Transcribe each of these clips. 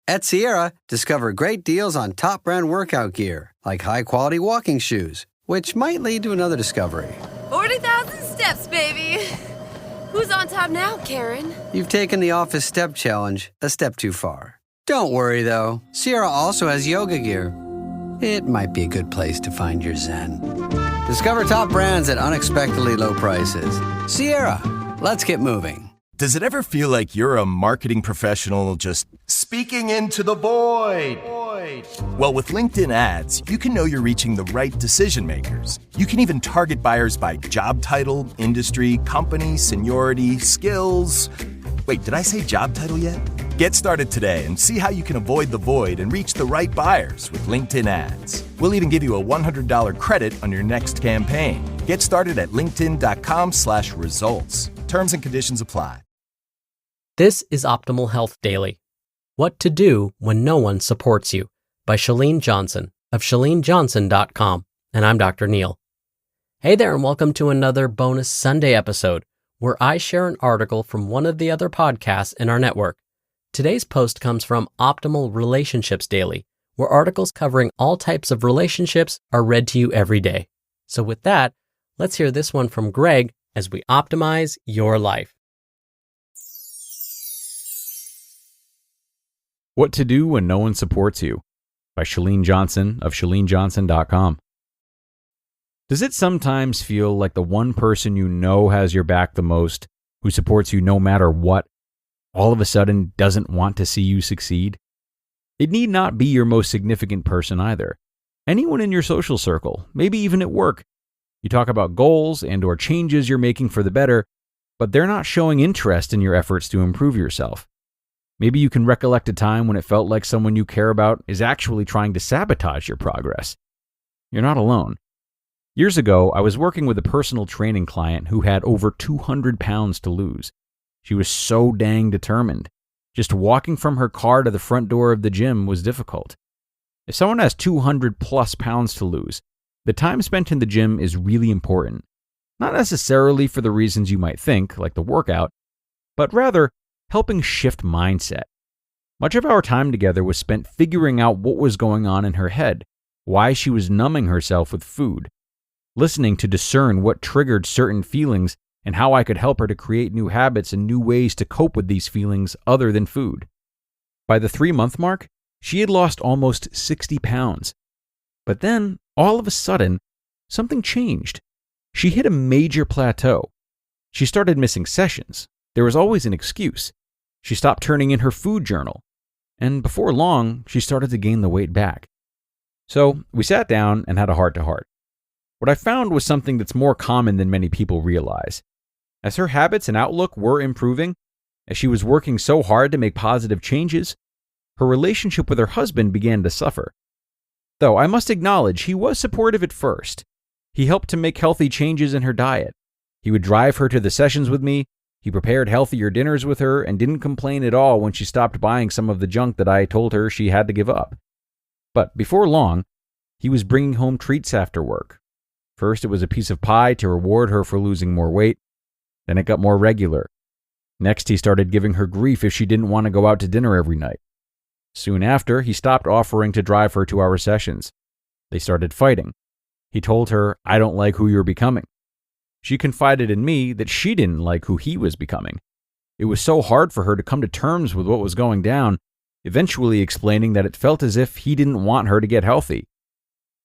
At Sierra, discover great deals on top brand workout gear, like high-quality walking shoes, which might lead to another discovery. 40,000 steps, baby. Who's on top now, Karen? You've taken the office step challenge a step too far. Don't worry, though. Sierra also has yoga gear. It might be a good place to find your zen. Discover top brands at unexpectedly low prices. Sierra, let's get moving. Does it ever feel like you're a marketing professional just speaking into the void? Well, with LinkedIn ads, you can know you're reaching the right decision makers. You can even target buyers by job title, industry, company, seniority, skills. Wait, did I say job title yet? Get started today and see how you can avoid the void and reach the right buyers with LinkedIn ads. We'll even give you a $100 credit on your next campaign. Get started at linkedin.com/results. Terms and conditions apply. This is Optimal Health Daily. What to do when no one supports you, by Chalene Johnson of ChaleneJohnson.com. And I'm Dr. Neil. Hey there, and welcome to another bonus Sunday episode where I share an article from one of the other podcasts in our network. Today's post comes from Optimal Relationships Daily, where articles covering all types of relationships are read to you every day. So with that, let's hear this one from Greg as we optimize your life. What to do when no one supports you, by Chalene Johnson of ChaleneJohnson.com. Does it sometimes feel like the one person you know has your back the most, who supports you no matter what, all of a sudden doesn't want to see you succeed? It need not be your most significant person either. Anyone in your social circle, maybe even at work. You talk about goals and/or changes you're making for the better, but they're not showing interest in your efforts to improve yourself. Maybe you can recollect a time when it felt like someone you care about is actually trying to sabotage your progress. You're not alone. Years ago, I was working with a personal training client who had over 200 pounds to lose. She was so dang determined. Just walking from her car to the front door of the gym was difficult. If someone has 200 plus pounds to lose, the time spent in the gym is really important. Not necessarily for the reasons you might think, like the workout, but rather helping shift mindset. Much of our time together was spent figuring out what was going on in her head, why she was numbing herself with food, listening to discern what triggered certain feelings and how I could help her to create new habits and new ways to cope with these feelings other than food. By the 3-month mark, she had lost almost 60 pounds. But then, all of a sudden, something changed. She hit a major plateau. She started missing sessions. There was always an excuse. She stopped turning in her food journal. And before long, she started to gain the weight back. So we sat down and had a heart-to-heart. What I found was something that's more common than many people realize. As her habits and outlook were improving, as she was working so hard to make positive changes, her relationship with her husband began to suffer. Though I must acknowledge he was supportive at first. He helped to make healthy changes in her diet. He would drive her to the sessions with me. He prepared healthier dinners with her and didn't complain at all when she stopped buying some of the junk that I told her she had to give up. But before long, he was bringing home treats after work. First, it was a piece of pie to reward her for losing more weight. Then it got more regular. Next, he started giving her grief if she didn't want to go out to dinner every night. Soon after, he stopped offering to drive her to our sessions. They started fighting. He told her, "I don't like who you're becoming." She confided in me that she didn't like who he was becoming. It was so hard for her to come to terms with what was going down, eventually explaining that it felt as if he didn't want her to get healthy.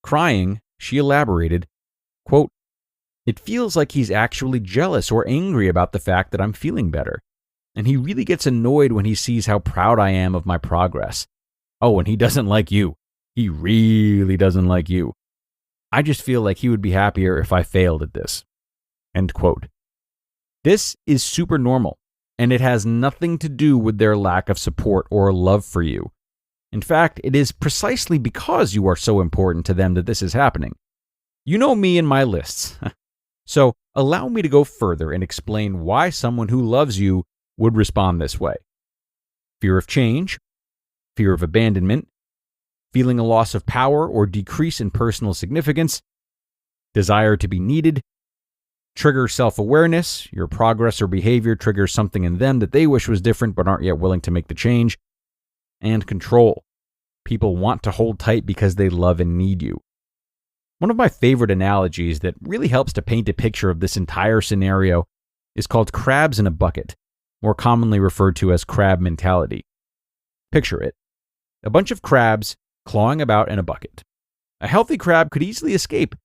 Crying, she elaborated, quote, "It feels like he's actually jealous or angry about the fact that I'm feeling better. And he really gets annoyed when he sees how proud I am of my progress. Oh, and he doesn't like you. He really doesn't like you. I just feel like he would be happier if I failed at this." End quote. This is super normal, and it has nothing to do with their lack of support or love for you. In fact, it is precisely because you are so important to them that this is happening. You know me and my lists. So allow me to go further and explain why someone who loves you would respond this way. Fear of change, fear of abandonment, feeling a loss of power or decrease in personal significance, desire to be needed, trigger self-awareness, your progress or behavior triggers something in them that they wish was different but aren't yet willing to make the change, and control. People want to hold tight because they love and need you. One of my favorite analogies that really helps to paint a picture of this entire scenario is called crabs in a bucket, more commonly referred to as crab mentality. Picture it. A bunch of crabs clawing about in a bucket. A healthy crab could easily escape,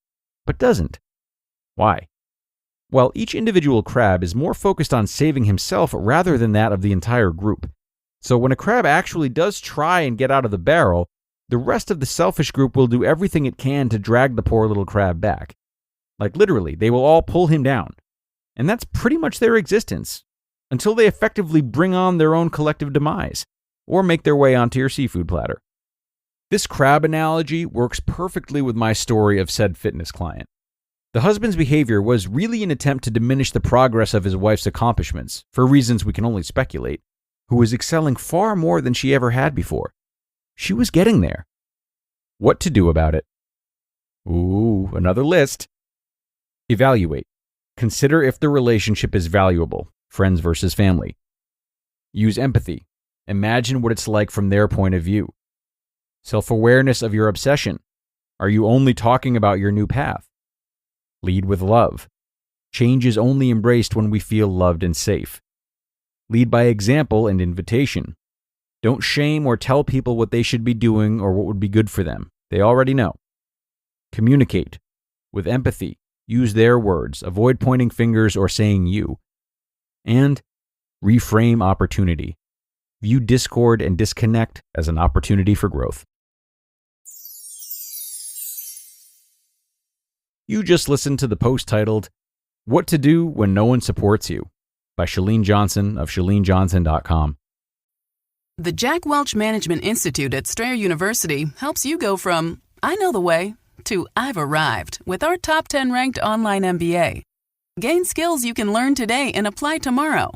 but doesn't. Why? Well, each individual crab is more focused on saving himself rather than that of the entire group. So when a crab actually does try and get out of the barrel, the rest of the selfish group will do everything it can to drag the poor little crab back. Like literally, they will all pull him down. And that's pretty much their existence, until they effectively bring on their own collective demise, or make their way onto your seafood platter. This crab analogy works perfectly with my story of said fitness client. The husband's behavior was really an attempt to diminish the progress of his wife's accomplishments, for reasons we can only speculate, who was excelling far more than she ever had before. She was getting there. What to do about it? Ooh, another list. Evaluate. Consider if the relationship is valuable, friends versus family. Use empathy. Imagine what it's like from their point of view. Self-awareness of your obsession. Are you only talking about your new path? Lead with love. Change is only embraced when we feel loved and safe. Lead by example and invitation. Don't shame or tell people what they should be doing or what would be good for them. They already know. Communicate. With empathy. Use their words. Avoid pointing fingers or saying you. And reframe opportunity. View discord and disconnect as an opportunity for growth. You just listened to the post titled, What to Do When No One Supports You by Chalene Johnson of ChaleneJohnson.com. The Jack Welch Management Institute at Strayer University helps you go from, I know the way, to I've arrived with our top 10 ranked online MBA. Gain skills you can learn today and apply tomorrow.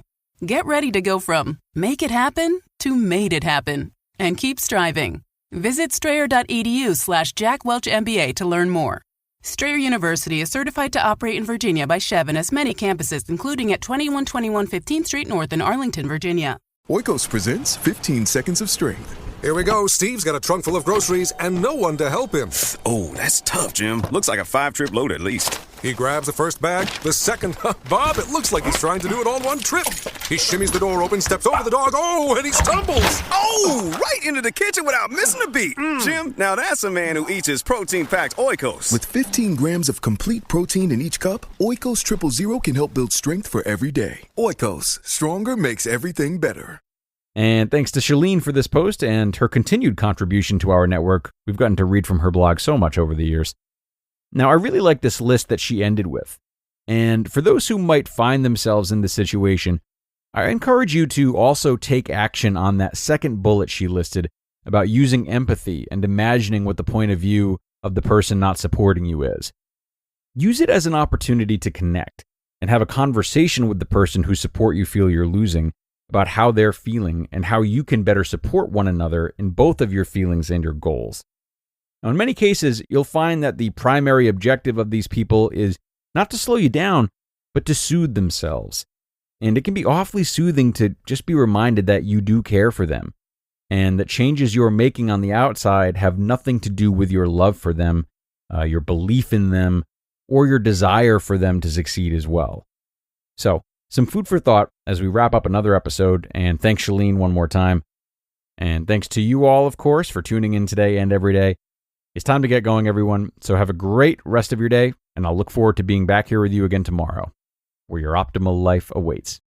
Get ready to go from make it happen to made it happen and keep striving. Visit strayer.edu/Jack Welch MBA to learn more. Strayer University is certified to operate in Virginia by Chev and has many campuses, including at 2121 15th Street North in Arlington, Virginia. Oikos presents 15 Seconds of Strength. Here we go. Steve's got a trunk full of groceries and no one to help him. Oh, that's tough, Jim. Looks like a 5-trip load at least. He grabs the first bag, the second. Bob, it looks like he's trying to do it all in one trip. He shimmies the door open, steps over the dog, and he stumbles. Oh, right into the kitchen without missing a beat. Jim, now that's a man who eats his protein-packed Oikos. With 15 grams of complete protein in each cup, Oikos Triple Zero can help build strength for every day. Oikos, stronger makes everything better. And thanks to Chalene for this post and her continued contribution to our network. We've gotten to read from her blog so much over the years. Now, I really like this list that she ended with. And for those who might find themselves in this situation, I encourage you to also take action on that second bullet she listed about using empathy and imagining what the point of view of the person not supporting you is. Use it as an opportunity to connect and have a conversation with the person whose support you feel you're losing about how they're feeling and how you can better support one another in both of your feelings and your goals. Now, in many cases, you'll find that the primary objective of these people is not to slow you down, but to soothe themselves. And it can be awfully soothing to just be reminded that you do care for them, and that changes you're making on the outside have nothing to do with your love for them, your belief in them, or your desire for them to succeed as well. So, some food for thought as we wrap up another episode, and thanks Chalene one more time. And thanks to you all, of course, for tuning in today and every day. It's time to get going, everyone, so have a great rest of your day, and I'll look forward to being back here with you again tomorrow, where your optimal life awaits.